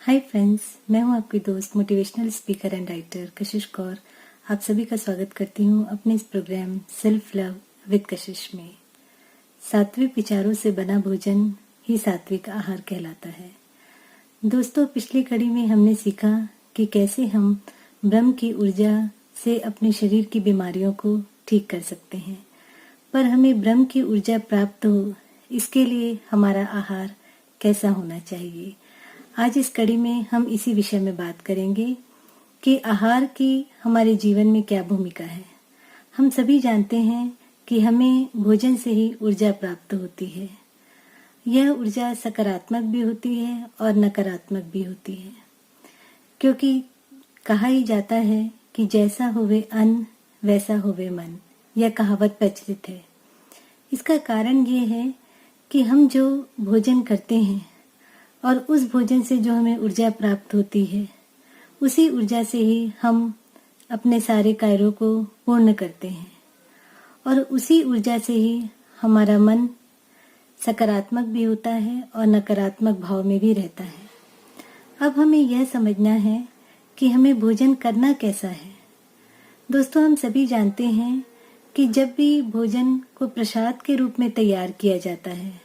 Hi friends, मैं हूं आपकी दोस्त मोटिवेशनल स्पीकर एंड राइटर कशिश कौर। आप सभी का स्वागत करती हूं अपने इस प्रोग्राम सेल्फ लव विद कशिश में। सात्विक विचारों से बना भोजन ही सात्विक आहार कहलाता है। दोस्तों, पिछली कड़ी में हमने सीखा कि कैसे हम ब्रह्म की ऊर्जा से अपने शरीर की बीमारियों को ठीक कर सकते हैं। पर हमें ब्रह्म की ऊर्जा प्राप्त हो, इसके लिए हमारा आहार कैसा होना चाहिए। आज इस कड़ी में हम इसी विषय में बात करेंगे कि आहार की हमारे जीवन में क्या भूमिका है। हम सभी जानते हैं कि हमें भोजन से ही ऊर्जा प्राप्त होती है। यह ऊर्जा सकारात्मक भी होती है और नकारात्मक भी होती है, क्योंकि कहा ही जाता है कि जैसा होवे अन्न वैसा होवे मन। यह कहावत प्रचलित है। इसका कारण ये है कि हम जो भोजन करते हैं और उस भोजन से जो हमें ऊर्जा प्राप्त होती है, उसी ऊर्जा से ही हम अपने सारे कार्यों को पूर्ण करते हैं और उसी ऊर्जा से ही हमारा मन सकारात्मक भी होता है और नकारात्मक भाव में भी रहता है। अब हमें यह समझना है कि हमें भोजन करना कैसा है। दोस्तों, हम सभी जानते हैं कि जब भी भोजन को प्रसाद के रूप में तैयार किया जाता है,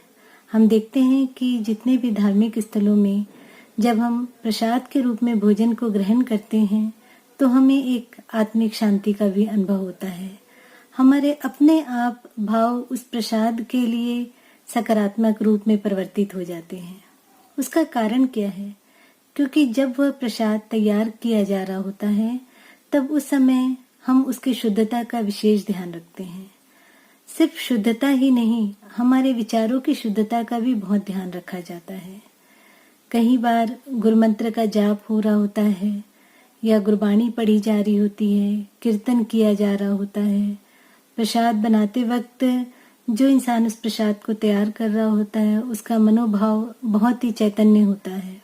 हम देखते हैं कि जितने भी धार्मिक स्थलों में जब हम प्रसाद के रूप में भोजन को ग्रहण करते हैं तो हमें एक आत्मिक शांति का भी अनुभव होता है। हमारे अपने आप भाव उस प्रसाद के लिए सकारात्मक रूप में परिवर्तित हो जाते हैं। उसका कारण क्या है? क्योंकि जब वह प्रसाद तैयार किया जा रहा होता है तब उस समय हम उसकी शुद्धता का विशेष ध्यान रखते हैं। सिर्फ शुद्धता ही नहीं, हमारे विचारों की शुद्धता का भी बहुत ध्यान रखा जाता है। कई बार गुरुमंत्र का जाप हो रहा होता है या गुरबाणी पढ़ी जा रही होती है, कीर्तन किया जा रहा होता है। प्रसाद बनाते वक्त जो इंसान उस प्रसाद को तैयार कर रहा होता है, उसका मनोभाव बहुत ही चैतन्य होता है।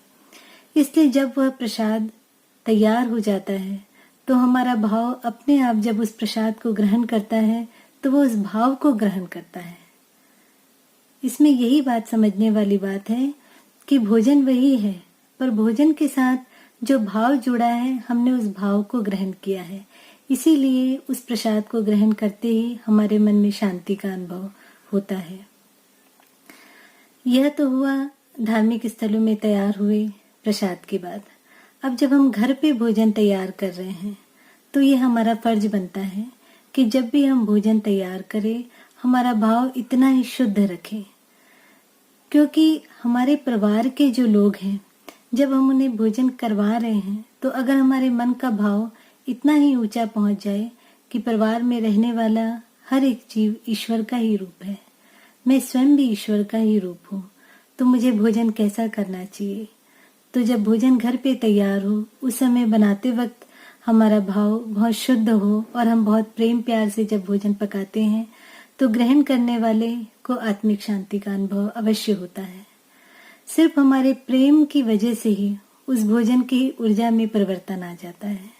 इसलिए जब वह प्रसाद तैयार हो जाता है तो हमारा भाव अपने आप जब उस प्रसाद को ग्रहण करता है तो वो उस भाव को ग्रहण करता है। इसमें यही बात समझने वाली बात है कि भोजन वही है, पर भोजन के साथ जो भाव जुड़ा है, हमने उस भाव को ग्रहण किया है। इसीलिए उस प्रसाद को ग्रहण करते ही हमारे मन में शांति का अनुभव होता है। यह तो हुआ धार्मिक स्थलों में तैयार हुए प्रसाद की बात। अब जब हम घर पे भोजन तैयार कर रहे हैं तो ये हमारा फर्ज बनता है कि जब भी हम भोजन तैयार करें, हमारा भाव इतना ही शुद्ध रखें। क्योंकि हमारे परिवार के जो लोग हैं, जब हम उन्हें भोजन करवा रहे हैं तो अगर हमारे मन का भाव इतना ही ऊंचा पहुंच जाए कि परिवार में रहने वाला हर एक जीव ईश्वर का ही रूप है, मैं स्वयं भी ईश्वर का ही रूप हूँ, तो मुझे भोजन कैसा करना चाहिए। तो जब भोजन घर पे तैयार हो, उस समय बनाते वक्त हमारा भाव बहुत शुद्ध हो और हम बहुत प्रेम प्यार से जब भोजन पकाते हैं तो ग्रहण करने वाले को आत्मिक शांति का अनुभव अवश्य होता है। सिर्फ हमारे प्रेम की वजह से ही उस भोजन की ऊर्जा में परिवर्तन आ जाता है।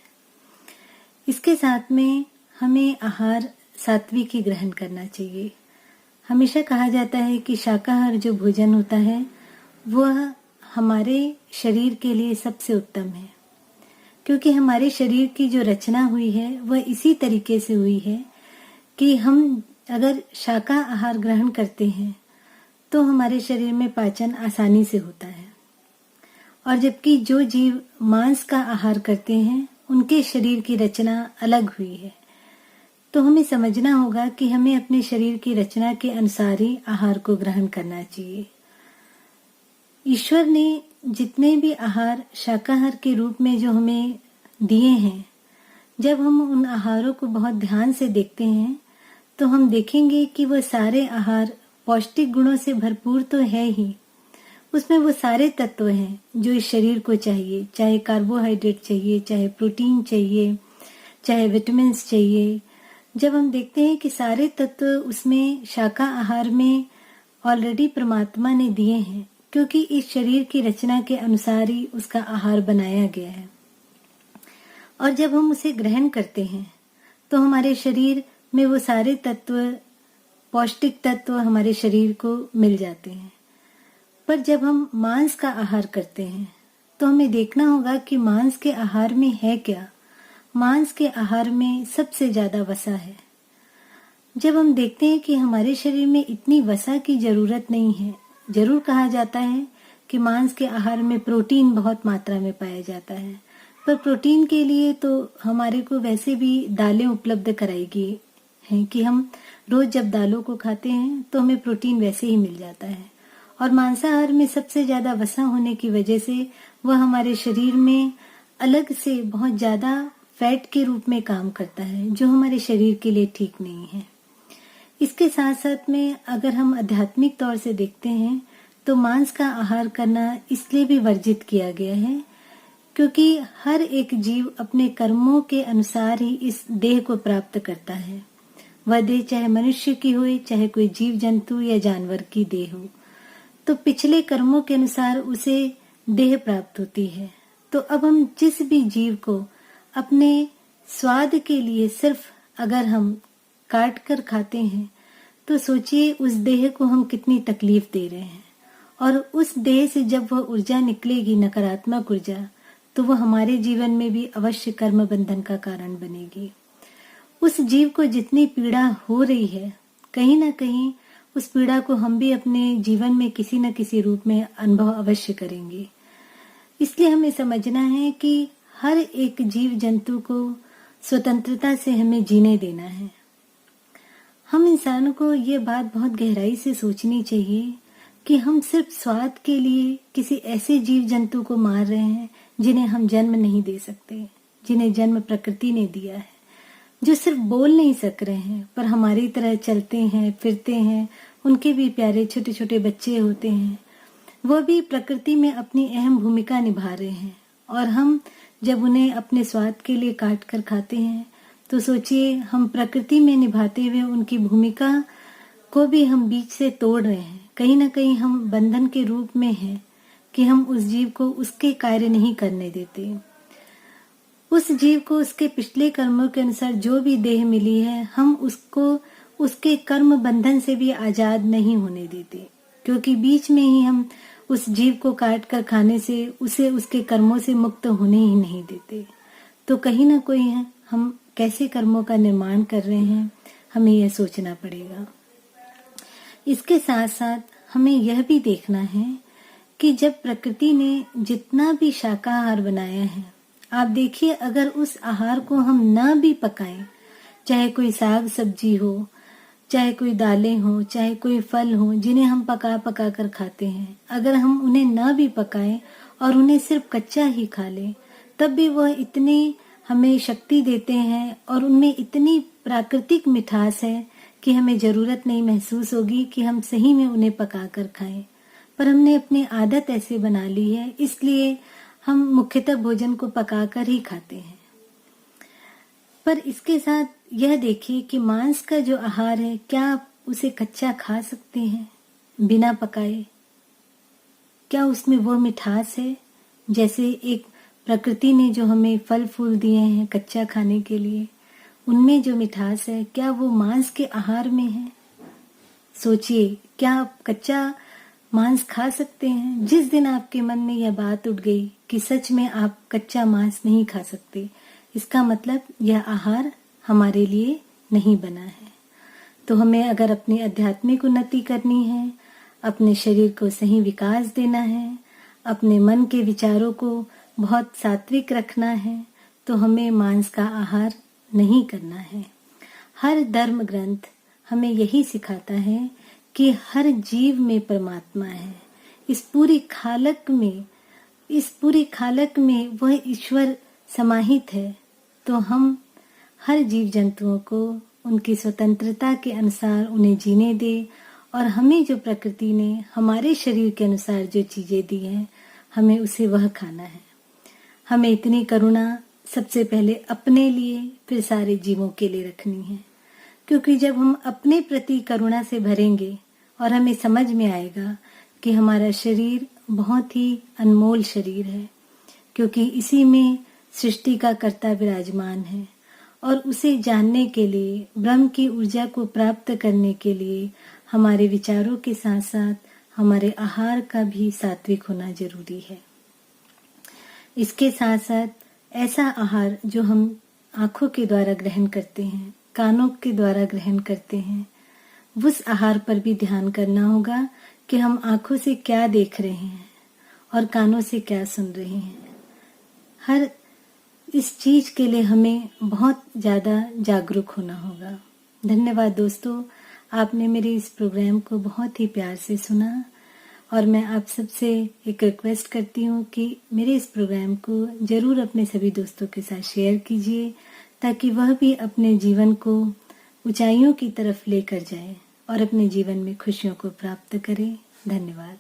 इसके साथ में हमें आहार सात्विक ही ग्रहण करना चाहिए। हमेशा कहा जाता है कि शाकाहार जो भोजन होता है वह हमारे शरीर के लिए सबसे उत्तम है, क्योंकि हमारे शरीर की जो रचना हुई है वह इसी तरीके से हुई है कि हम अगर शाकाहार आहार ग्रहण करते हैं तो हमारे शरीर में पाचन आसानी से होता है, और जबकि जो जीव मांस का आहार करते हैं उनके शरीर की रचना अलग हुई है। तो हमें समझना होगा कि हमें अपने शरीर की रचना के अनुसार ही आहार को ग्रहण करना चाहिए। ईश्वर ने जितने भी आहार शाकाहार के रूप में जो हमें दिए हैं, जब हम उन आहारों को बहुत ध्यान से देखते हैं तो हम देखेंगे कि वह सारे आहार पौष्टिक गुणों से भरपूर तो है ही। उसमें वो सारे तत्व हैं जो इस शरीर को चाहिए, चाहे कार्बोहाइड्रेट चाहिए, चाहे प्रोटीन चाहिए, चाहे विटामिन चाहिए। जब हम देखते हैं कि सारे तत्व उसमें शाकाहार आहार में ऑलरेडी परमात्मा ने दिए हैं, क्योंकि इस शरीर की रचना के अनुसार ही उसका आहार बनाया गया है। और जब हम उसे ग्रहण करते हैं तो हमारे शरीर में वो सारे तत्व, पौष्टिक तत्व हमारे शरीर को मिल जाते हैं। पर जब हम मांस का आहार करते हैं तो हमें देखना होगा कि मांस के आहार में है क्या। मांस के आहार में सबसे ज्यादा वसा है। जब हम देखते हैं कि हमारे शरीर में इतनी वसा की जरूरत नहीं है, जरूर कहा जाता है कि मांस के आहार में प्रोटीन बहुत मात्रा में पाया जाता है, पर प्रोटीन के लिए तो हमारे को वैसे भी दालें उपलब्ध कराई गई हैं कि हम रोज जब दालों को खाते हैं तो हमें प्रोटीन वैसे ही मिल जाता है। और मांसाहार में सबसे ज्यादा वसा होने की वजह से वह हमारे शरीर में अलग से बहुत ज्यादा फैट के रूप में काम करता है, जो हमारे शरीर के लिए ठीक नहीं है। इसके साथ साथ में अगर हम आध्यात्मिक तौर से देखते हैं तो मांस का आहार करना इसलिए भी वर्जित किया गया है क्योंकि हर एक जीव अपने कर्मों के अनुसार ही इस देह को प्राप्त करता है। वह देह चाहे मनुष्य की हो, चाहे कोई जीव जंतु या जानवर की देह हो, तो पिछले कर्मों के अनुसार उसे देह प्राप्त होती है। तो अब हम जिस भी जीव को अपने स्वाद के लिए सिर्फ अगर हम काट कर खाते हैं तो सोचिए उस देह को हम कितनी तकलीफ दे रहे हैं। और उस देह से जब वह ऊर्जा निकलेगी, नकारात्मक ऊर्जा, तो वह हमारे जीवन में भी अवश्य कर्म बंधन का कारण बनेगी। उस जीव को जितनी पीड़ा हो रही है, कहीं ना कहीं उस पीड़ा को हम भी अपने जीवन में किसी न किसी रूप में अनुभव अवश्य करेंगे। इसलिए हमें समझना है कि हर एक जीव जंतु को स्वतंत्रता से हमें जीने देना है। हम इंसानों को ये बात बहुत गहराई से सोचनी चाहिए कि हम सिर्फ स्वाद के लिए किसी ऐसे जीव जंतु को मार रहे हैं जिन्हें हम जन्म नहीं दे सकते, जिन्हें जन्म प्रकृति ने दिया है, जो सिर्फ बोल नहीं सक रहे हैं पर हमारी तरह चलते हैं, फिरते हैं। उनके भी प्यारे छोटे छोटे बच्चे होते हैं, वह भी प्रकृति में अपनी अहम भूमिका निभा रहे हैं। और हम जब उन्हें अपने स्वाद के लिए काट कर खाते हैं तो सोचिए हम प्रकृति में निभाते हुए उनकी भूमिका को भी हम बीच से तोड़ रहे हैं। कहीं ना कहीं हम बंधन के रूप में हैं कि हम उस जीव को उसके कार्य नहीं करने देते। उस जीव को उसके पिछले कर्मों के अनुसार जो भी देह मिली है, हम उसको उसके कर्म बंधन से भी आजाद नहीं होने देते, क्योंकि बीच में ही हम उस जीव को काट कर खाने से उसे उसके कर्मों से मुक्त होने ही नहीं देते। तो कहीं ना कोई है हम कैसे कर्मों का निर्माण कर रहे हैं, हमें यह सोचना पड़ेगा। इसके साथ साथ हमें यह भी देखना है कि जब प्रकृति ने जितना भी शाकाहार बनाया है, आप देखिए अगर उस आहार को हम ना भी पकाएं, चाहे कोई साग सब्जी हो, चाहे कोई दालें हो, चाहे कोई फल हो जिन्हें हम पका पका कर खाते हैं, अगर हम उन्हें ना भी पकाएं और उन्हें सिर्फ कच्चा ही खा लें, तब भी वह इतनी हमें शक्ति देते हैं और उनमें इतनी प्राकृतिक मिठास है कि हमें जरूरत नहीं महसूस होगी कि हम सही में उन्हें पका कर खाएं। पर हमने अपनी आदत ऐसे बना ली है, इसलिए हम मुख्यतः भोजन को पकाकर ही खाते हैं। पर इसके साथ यह देखिए कि मांस का जो आहार है, क्या आप उसे कच्चा खा सकते हैं बिना पकाए? क्या उसमें वो मिठास है जैसे एक प्रकृति ने जो हमें फल फूल दिए हैं कच्चा खाने के लिए, उनमें जो मिठास है, क्या वो मांस के आहार में है? सोचिए, क्या आप कच्चा मांस खा सकते हैं? जिस दिन आपके मन में यह बात उठ गई कि सच में आप कच्चा मांस नहीं खा सकते, इसका मतलब यह आहार हमारे लिए नहीं बना है। तो हमें अगर अपनी आध्यात्मिक उन्नति करनी है, अपने शरीर को सही विकास देना है, अपने मन के विचारों को बहुत सात्विक रखना है, तो हमें मांस का आहार नहीं करना है। हर धर्म ग्रंथ हमें यही सिखाता है कि हर जीव में परमात्मा है। इस पूरी खालक में वह ईश्वर समाहित है। तो हम हर जीव जंतुओं को उनकी स्वतंत्रता के अनुसार उन्हें जीने दे, और हमें जो प्रकृति ने हमारे शरीर के अनुसार जो चीजें दी हैं, हमें उसे वह खाना है। हमें इतनी करुणा सबसे पहले अपने लिए, फिर सारे जीवों के लिए रखनी है। क्योंकि जब हम अपने प्रति करुणा से भरेंगे और हमें समझ में आएगा कि हमारा शरीर बहुत ही अनमोल शरीर है, क्योंकि इसी में सृष्टि का कर्ता विराजमान है, और उसे जानने के लिए, ब्रह्म की ऊर्जा को प्राप्त करने के लिए हमारे विचारों के साथ साथ हमारे आहार का भी सात्विक होना जरूरी है। इसके साथ साथ ऐसा आहार जो हम आंखों के द्वारा ग्रहण करते हैं, कानों के द्वारा ग्रहण करते हैं, उस आहार पर भी ध्यान करना होगा कि हम आंखों से क्या देख रहे हैं और कानों से क्या सुन रहे हैं। हर इस चीज के लिए हमें बहुत ज्यादा जागरूक होना होगा। धन्यवाद दोस्तों, आपने मेरे इस प्रोग्राम को बहुत ही प्यार से सुना और मैं आप सबसे एक रिक्वेस्ट करती हूँ कि मेरे इस प्रोग्राम को जरूर अपने सभी दोस्तों के साथ शेयर कीजिए, ताकि वह भी अपने जीवन को ऊंचाइयों की तरफ लेकर जाए और अपने जीवन में खुशियों को प्राप्त करे। धन्यवाद।